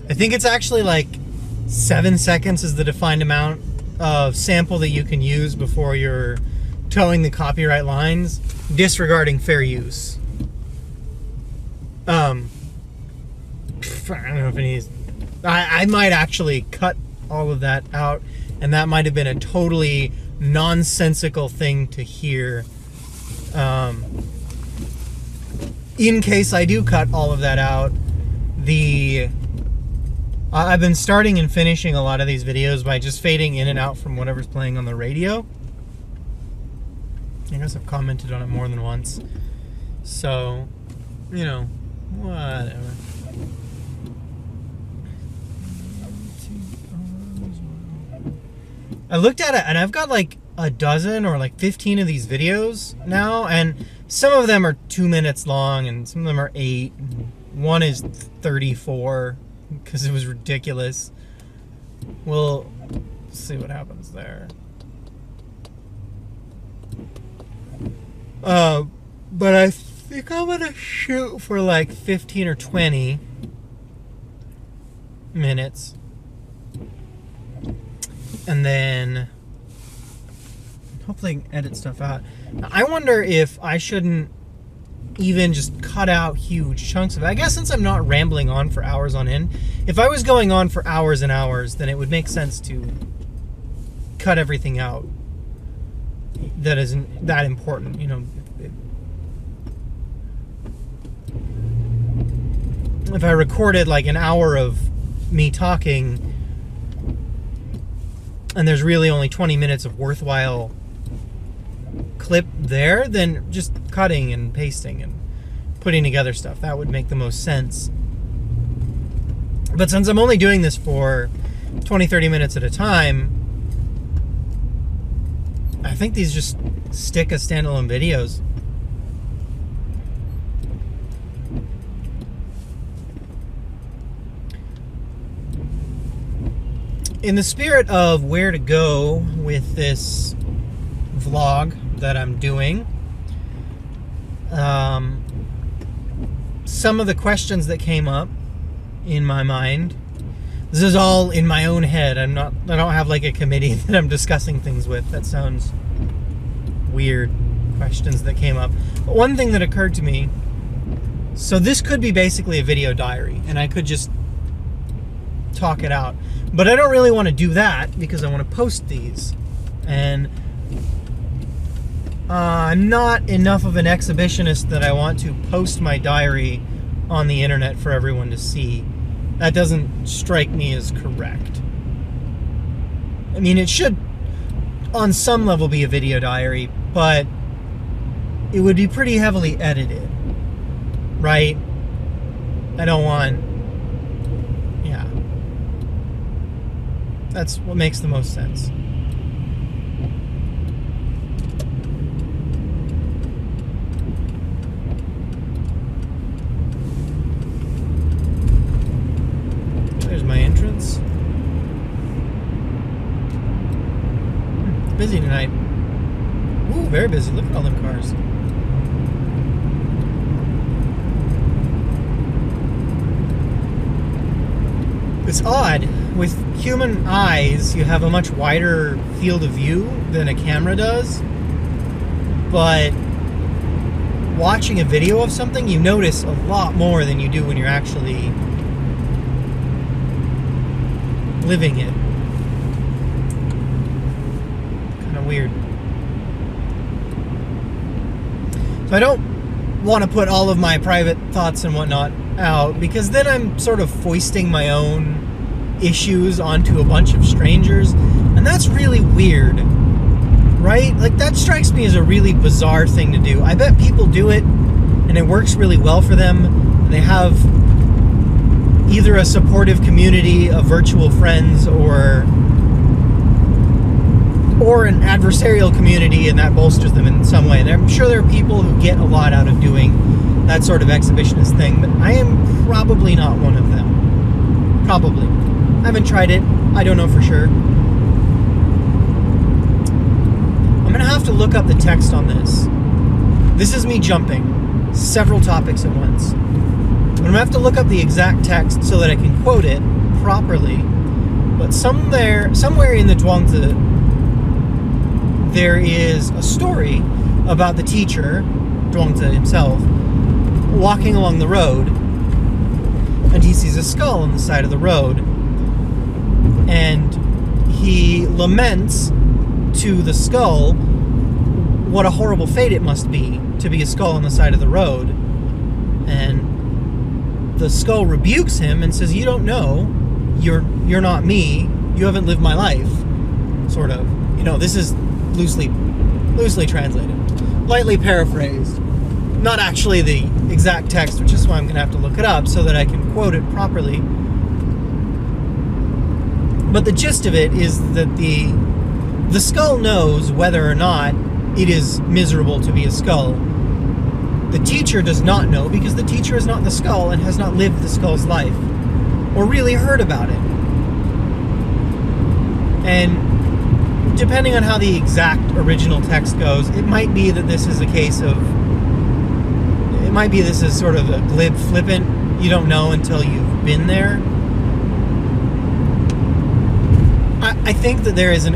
I think it's actually like 7 seconds is the defined amount of sample that you can use before you're towing the copyright lines, disregarding fair use. I don't know if any. I might actually cut all of that out, and that might have been a totally nonsensical thing to hear. In case I do cut all of that out, I've been starting and finishing a lot of these videos by just fading in and out from whatever's playing on the radio. I guess I've commented on it more than once. So, you know, whatever. I looked at it and I've got like a dozen or like 15 of these videos now, and some of them are 2 minutes long and some of them are 8. One is 34 because it was ridiculous. We'll see what happens there. But I think I'm gonna shoot for like 15 or 20 minutes. And then hopefully edit stuff out. I wonder if I shouldn't even just cut out huge chunks of it. I guess since I'm not rambling on for hours on end, if I was going on for hours and hours, then it would make sense to cut everything out that isn't that important, you know. If I recorded like an hour of me talking and there's really only 20 minutes of worthwhile clip there, then just cutting and pasting and putting together stuff, that would make the most sense. But since I'm only doing this for 20-30 minutes at a time, I think these just stick as standalone videos. In the spirit of where to go with this vlog that I'm doing, some of the questions that came up in my mind, this is all in my own head. I don't have like a committee that I'm discussing things with. That sounds weird. Questions that came up. But one thing that occurred to me, so this could be basically a video diary, and I could just talk it out. But I don't really want to do that because I want to post these. And I'm not enough of an exhibitionist that I want to post my diary on the internet for everyone to see. That doesn't strike me as correct. I mean, it should on some level be a video diary, but it would be pretty heavily edited, right? I don't want... yeah. That's what makes the most sense. There's my entrance. It's busy tonight. Ooh, very busy. Look at all them cars. It's odd. With human eyes, you have a much wider field of view than a camera does. But watching a video of something, you notice a lot more than you do when you're actually living it. Kind of weird. So I don't want to put all of my private thoughts and whatnot out, because then I'm sort of foisting my own issues onto a bunch of strangers, and that's really weird, right? Like, that strikes me as a really bizarre thing to do. I bet people do it and it works really well for them. They have either a supportive community of virtual friends or an adversarial community, and that bolsters them in some way. And I'm sure there are people who get a lot out of doing that sort of exhibitionist thing, but I am probably not one of them. Probably. I haven't tried it. I don't know for sure. I'm going to have to look up the text on this. This is me jumping several topics at once. I'm going to have to look up the exact text so that I can quote it properly, but somewhere in the Zhuangzi, there is a story about the teacher, Zhuangzi himself, walking along the road, and he sees a skull on the side of the road, and he laments to the skull what a horrible fate it must be to be a skull on the side of the road. And the skull rebukes him and says, "You don't know. You're not me. You haven't lived my life." Sort of. This is loosely translated, lightly paraphrased. Not actually the exact text, which is why I'm going to have to look it up so that I can quote it properly. But the gist of it is that the skull knows whether or not it is miserable to be a skull. The teacher does not know, because the teacher is not the skull and has not lived the skull's life or really heard about it. And depending on how the exact original text goes, it might be that this is a case of, it might be this is sort of a glib, flippant, you don't know until you've been there. I think that there is a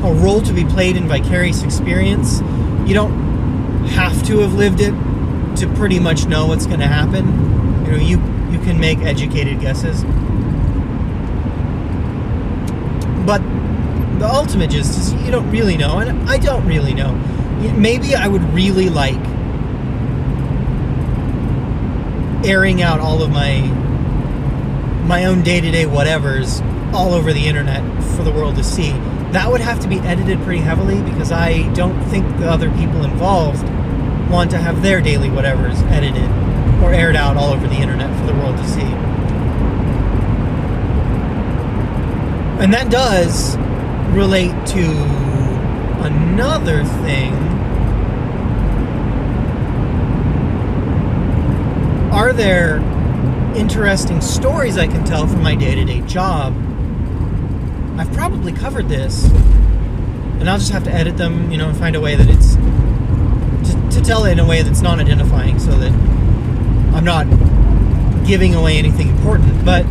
role to be played in vicarious experience. You don't have to have lived it to pretty much know what's going to happen. You can make educated guesses. But the ultimate gist is you don't really know, and I don't really know. Maybe I would really like airing out all of my own day-to-day whatevers all over the internet for the world to see. That would have to be edited pretty heavily, because I don't think the other people involved want to have their daily whatevers edited or aired out all over the internet for the world to see. And that does relate to another thing. Are there interesting stories I can tell from my day-to-day job? I've probably covered this, and I'll just have to edit them, and find a way that it's to tell it in a way that's non-identifying, so that I'm not giving away anything important. But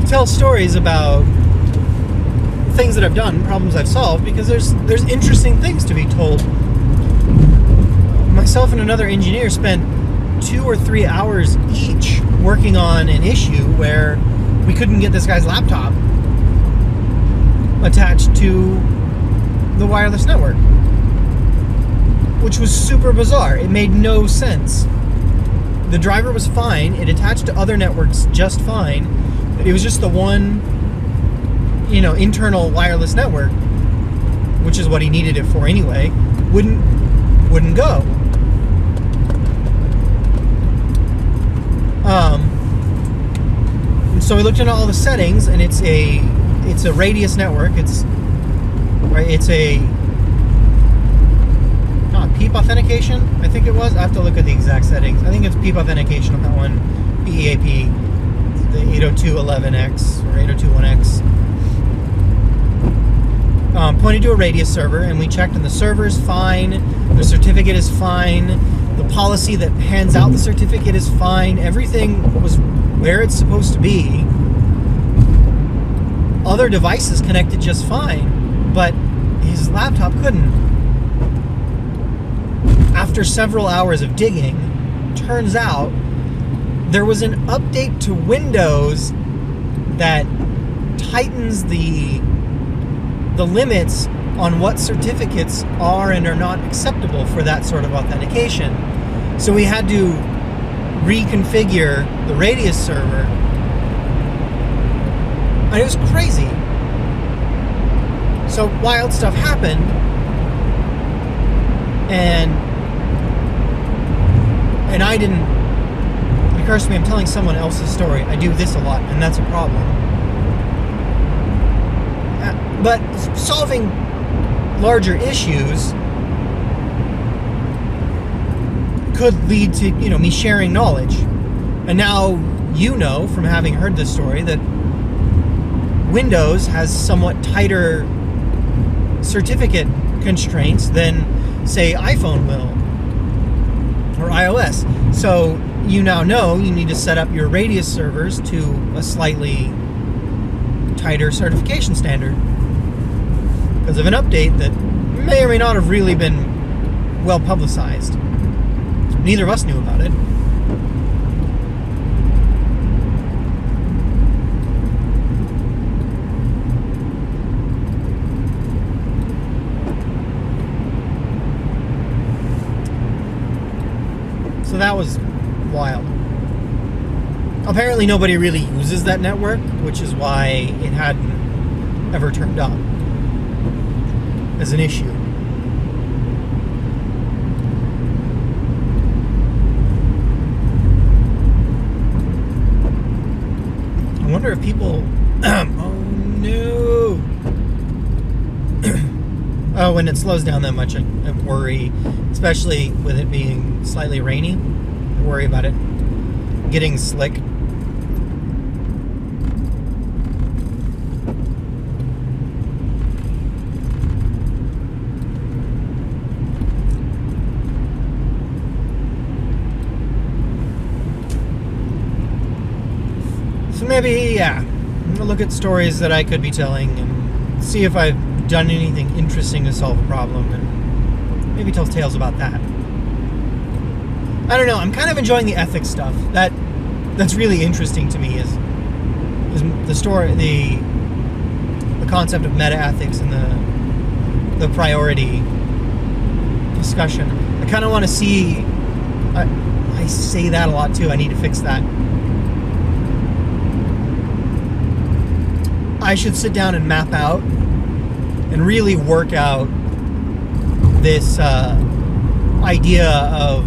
tell stories about things that I've done, problems I've solved, because there's interesting things to be told. Myself and another engineer spent 2 or 3 hours each working on an issue where we couldn't get this guy's laptop attached to the wireless network, which was super bizarre. It made no sense. The driver was fine. It attached to other networks just fine. It was just the one, internal wireless network, which is what he needed it for anyway, wouldn't go. So we looked into all the settings, and it's a radius network. It's a PEEP authentication, I think it was. I have to look at the exact settings. I think it's PEEP authentication on that one. PEAP, the 802.11x or 802.1x. Pointed to a radius server, and we checked, and the server is fine. The certificate is fine. The policy that hands out the certificate is fine. Everything was where it's supposed to be. Other devices connected just fine, but his laptop couldn't. After several hours of digging, turns out there was an update to Windows that tightens the limits on what certificates are and are not acceptable for that sort of authentication. So we had to reconfigure the radius server, and it was crazy. So wild stuff happened, and I didn't. It occurs to me I'm telling someone else's story. I do this a lot, and that's a problem. But solving larger issues could lead to, me sharing knowledge. And now from having heard this story, that Windows has somewhat tighter certificate constraints than, say, iPhone will, or iOS. So you now know you need to set up your Radius servers to a slightly tighter certification standard because of an update that may or may not have really been well publicized. Neither of us knew about it. So that was wild. Apparently nobody really uses that network, which is why it hadn't ever turned up as an issue. I wonder if people... oh no! Oh, when it slows down that much, I worry, especially with it being slightly rainy. I worry about it getting slick. So maybe, yeah, I'll look at stories that I could be telling and see if I've done anything interesting to solve a problem, and maybe tell tales about that. I don't know. I'm kind of enjoying the ethics stuff. That's really interesting to me. Is the story, the concept of meta ethics and the priority discussion. I kind of want to see. I say that a lot too. I need to fix that. I should sit down and map out and really work out this idea of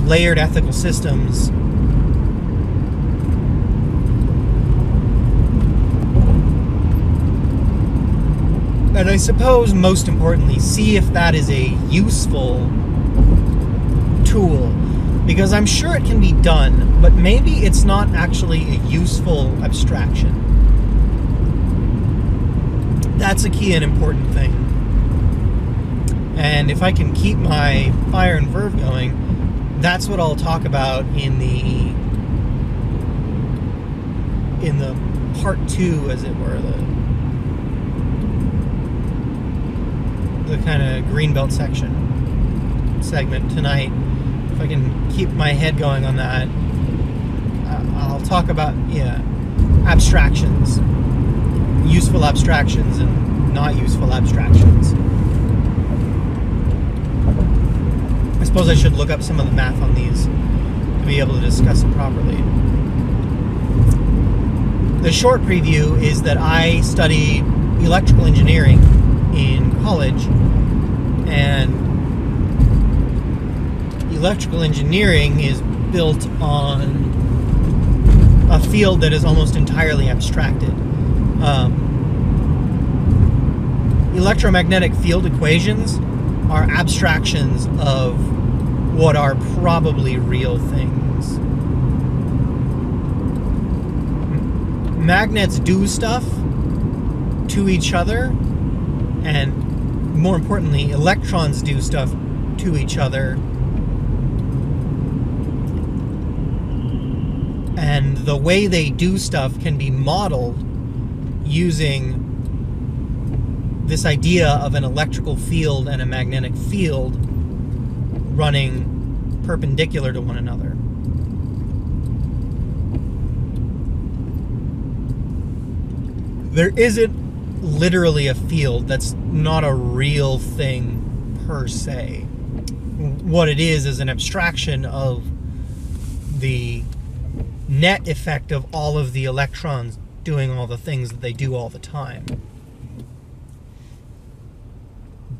layered ethical systems and I suppose most importantly see if that is a useful tool, because I'm sure it can be done, but maybe it's not actually a useful abstraction. That's a key and important thing. And if I can keep my fire and verve going, that's what I'll talk about in the part 2, as it were, the kind of greenbelt segment tonight. If I can keep my head going on that, I'll talk about abstractions, useful abstractions and not useful abstractions. I suppose I should look up some of the math on these to be able to discuss it properly. The short preview is that I studied electrical engineering in college, and electrical engineering is built on a field that is almost entirely abstracted. Electromagnetic field equations are abstractions of what are probably real things. Magnets do stuff to each other, and more importantly, electrons do stuff to each other. And the way they do stuff can be modeled using this idea of an electrical field and a magnetic field running perpendicular to one another. There isn't literally a field. That's not a real thing per se. What it is an abstraction of the net effect of all of the electrons doing all the things that they do all the time.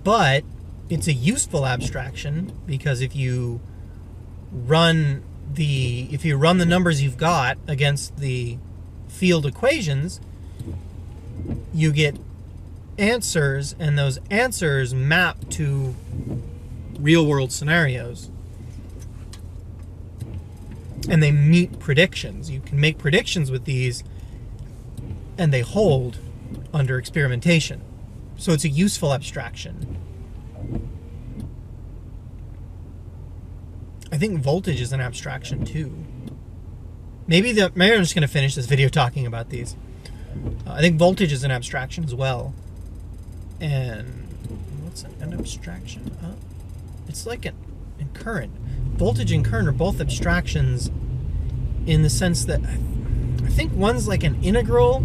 But it's a useful abstraction, because if you run the numbers you've got against the field equations, you get answers, and those answers map to real-world scenarios. And they meet predictions. You can make predictions with these, and they hold under experimentation. So it's a useful abstraction. I think voltage is an abstraction too. Maybe I'm just going to finish this video talking about these. I think voltage is an abstraction as well. And what's an abstraction? It's like a current. Voltage and current are both abstractions in the sense that I think one's like an integral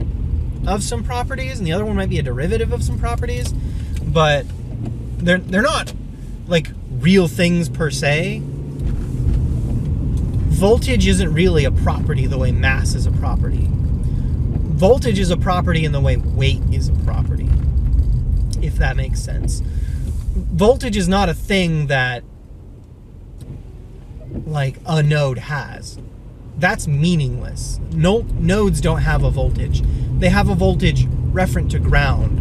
of some properties and the other one might be a derivative of some properties, but they're not like real things per se. Voltage isn't really a property the way mass is a property. Voltage is a property in the way weight is a property, if that makes sense. Voltage is not a thing that like a node has. That's meaningless. No, nodes don't have a voltage. They have a voltage referent to ground.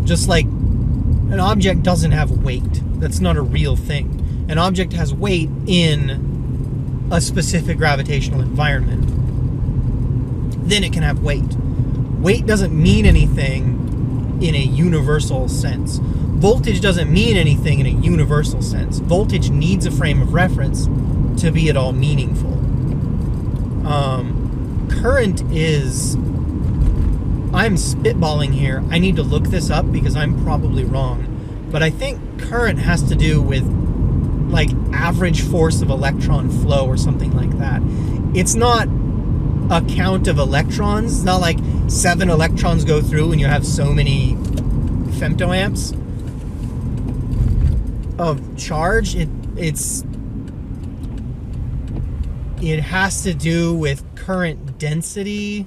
Just like an object doesn't have weight. That's not a real thing. An object has weight in a specific gravitational environment. Then it can have weight. Weight doesn't mean anything in a universal sense. Voltage doesn't mean anything in a universal sense. Voltage needs a frame of reference to be at all meaningful. Current is... I'm spitballing here. I need to look this up because I'm probably wrong. But I think current has to do with like average force of electron flow or something like that. It's not a count of electrons. It's not like 7 electrons go through and you have so many femtoamps of charge. It has to do with current density.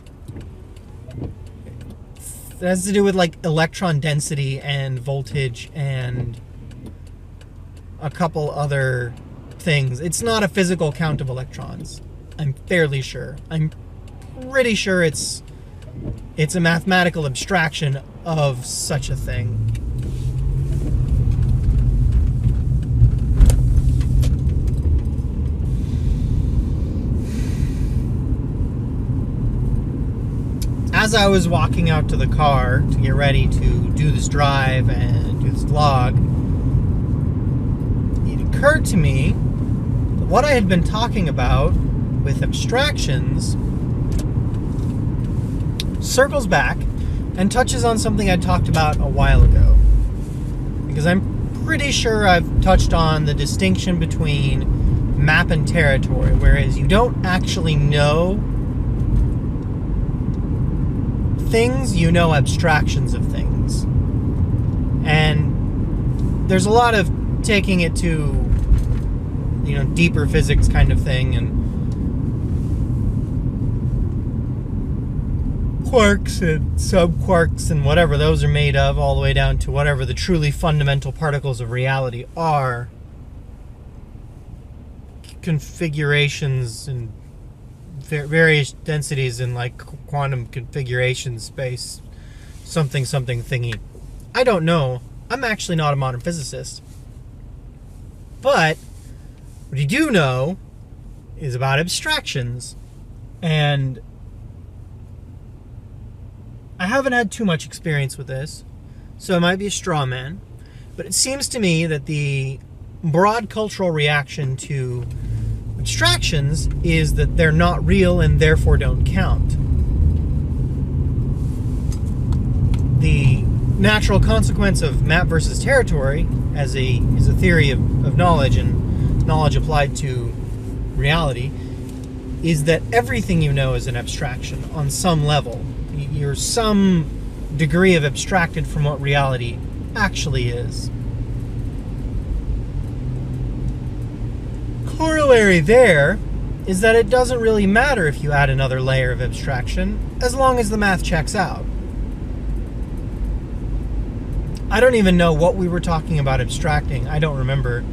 It has to do with like electron density and voltage and a couple other things. It's not a physical count of electrons. I'm fairly sure. I'm pretty sure it's a mathematical abstraction of such a thing. As I was walking out to the car to get ready to do this drive and do this vlog, it occurred to me that what I had been talking about with abstractions circles back and touches on something I talked about a while ago. Because I'm pretty sure I've touched on the distinction between map and territory, whereas you don't actually know things, you know abstractions of things. And there's a lot of taking it to, deeper physics kind of thing, and quarks and subquarks and whatever those are made of, all the way down to whatever the truly fundamental particles of reality are. Configurations and various densities in like quantum configuration space, something thingy. I don't know. I'm actually not a modern physicist. But what you do know is about abstractions. And I haven't had too much experience with this, so it might be a straw man. But it seems to me that the broad cultural reaction to abstractions is that they're not real and therefore don't count. The natural consequence of map versus territory as a theory of knowledge and knowledge applied to reality is that everything you know is an abstraction on some level. You're some degree of abstracted from what reality actually is. Corollary there is that it doesn't really matter if you add another layer of abstraction as long as the math checks out. I don't even know what we were talking about abstracting. I don't remember.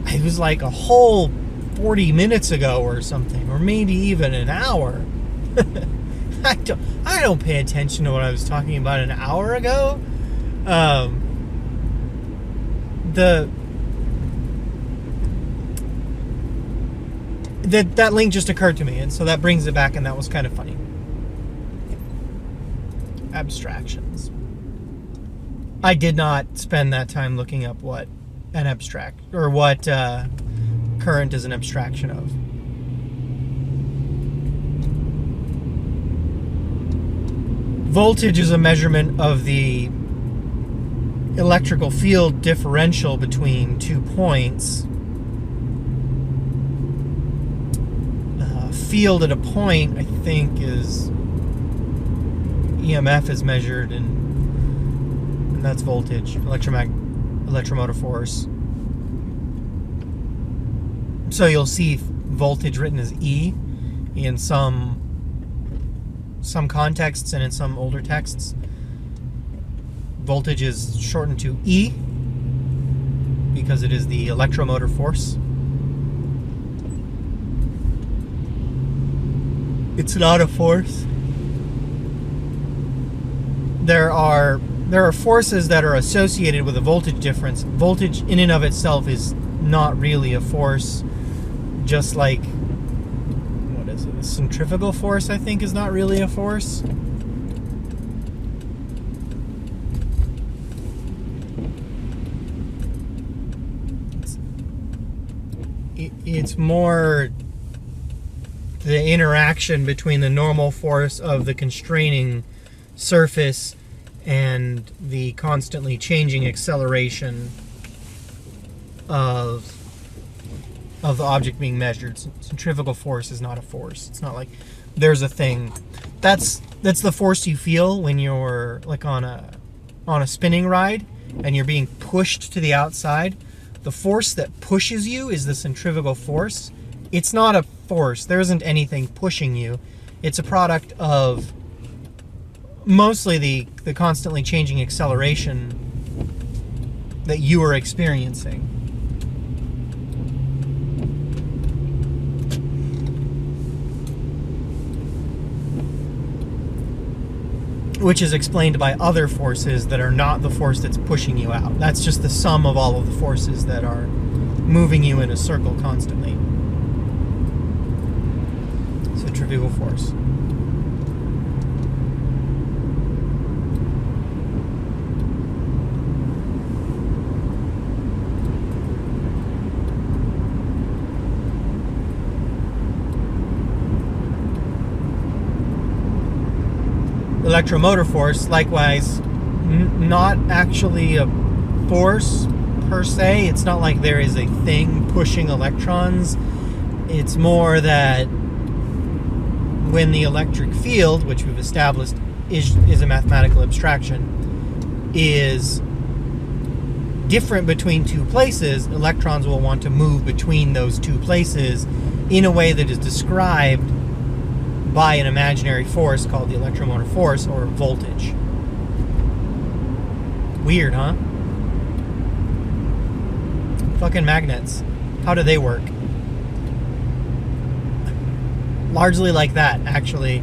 It was like a whole 40 minutes ago or something, or maybe even an hour. I don't pay attention to what I was talking about an hour ago. That link just occurred to me, and so that brings it back, and that was kind of funny. Abstractions. I did not spend that time looking up what an abstract, or what current is an abstraction of. Voltage is a measurement of the electrical field differential between 2 points. Field at a point, I think, is EMF is measured, and that's voltage, electromotor force. So you'll see voltage written as E in some contexts, and in some older texts voltage is shortened to E because it is the electromotor force. It's not a force. There are forces that are associated with a voltage difference. Voltage in and of itself is not really a force, just like, what is it? The centrifugal force, I think, is not really a force. It's more the interaction between the normal force of the constraining surface and the constantly changing acceleration of the object being measured. Centrifugal force is not a force. It's not like there's a thing. That's the force you feel when you're like on a spinning ride and you're being pushed to the outside. The force that pushes you is the centrifugal force. It's not a force. There isn't anything pushing you. It's a product of mostly the constantly changing acceleration that you are experiencing. Which is explained by other forces that are not the force that's pushing you out. That's just the sum of all of the forces that are moving you in a circle constantly. Centrifugal force. Electromotor force, likewise, not actually a force per se. It's not like there is a thing pushing electrons. It's more that when the electric field, which we've established is a mathematical abstraction, is different between two places, electrons will want to move between those two places in a way that is described by an imaginary force called the electromotor force, or voltage. Weird, huh? Fucking magnets. How do they work? Largely like that, actually.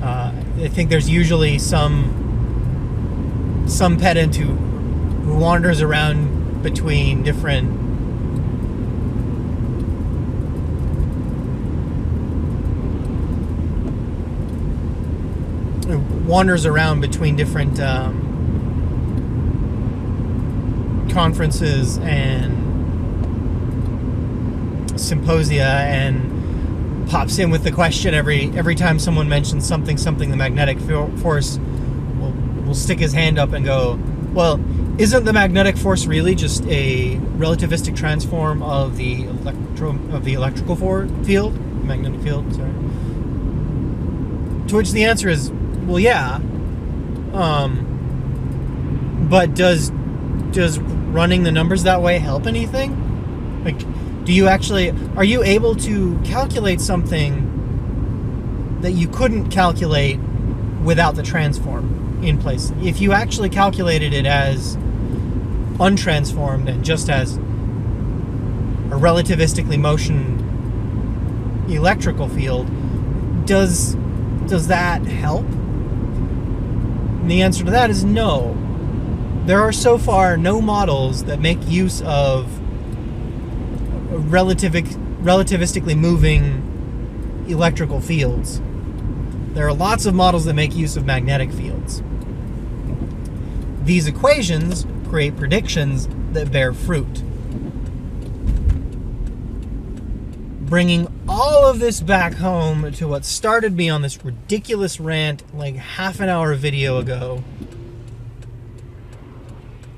I think there's usually some pedant who wanders around between different conferences and symposia and pops in with the question every time someone mentions something, the magnetic force will stick his hand up and go, well, isn't the magnetic force really just a relativistic transform of the electrical field, magnetic field, sorry. To which the answer is, well, yeah. But does running the numbers that way help anything? Like, are you able to calculate something that you couldn't calculate without the transform in place? If you actually calculated it as untransformed and just as a relativistically motion electrical field, does that help? And the answer to that is no. There are so far no models that make use of relativistically moving electrical fields. There are lots of models that make use of magnetic fields. These equations create predictions that bear fruit. bringing all of this back home to what started me on this ridiculous rant like half an hour video ago,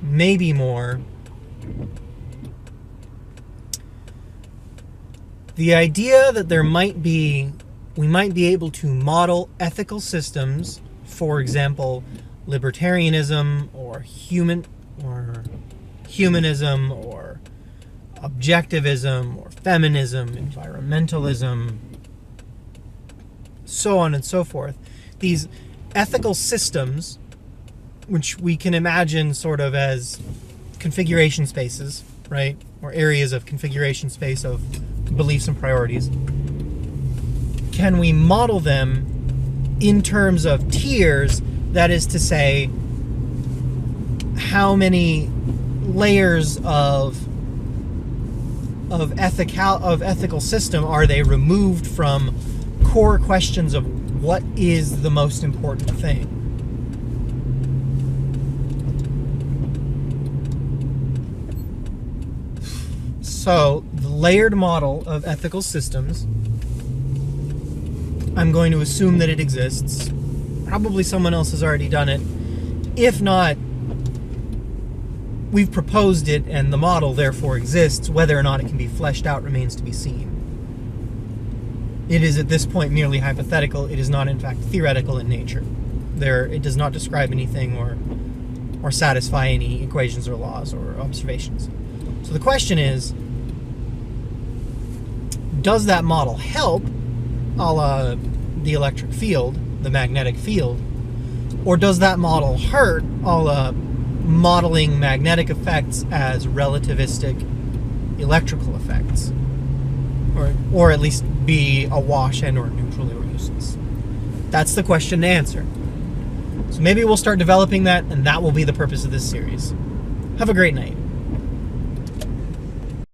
maybe more. The idea that we might be able to model ethical systems, for example, libertarianism or humanism or objectivism or feminism, environmentalism, so on and so forth. These ethical systems, which we can imagine sort of as configuration spaces, right? Or areas of configuration space of beliefs and priorities. Can we model them in terms of tiers? That is to say, how many layers of ethical system are they removed from core questions of what is the most important thing? So, the layered model of ethical systems, I'm going to assume that it exists. Probably someone else has already done it. If not, we've proposed it and the model therefore exists. Whether or not it can be fleshed out remains to be seen. It is at this point merely hypothetical. It is not in fact theoretical in nature. It does not describe anything or satisfy any equations or laws or observations. So the question is, does that model help, a la the electric field, the magnetic field, or does that model hurt, a la modeling magnetic effects as relativistic electrical effects, or at least be a wash and or neutral or useless? That's the question to answer. So maybe we'll start developing that, and that will be the purpose of this series. Have a great night.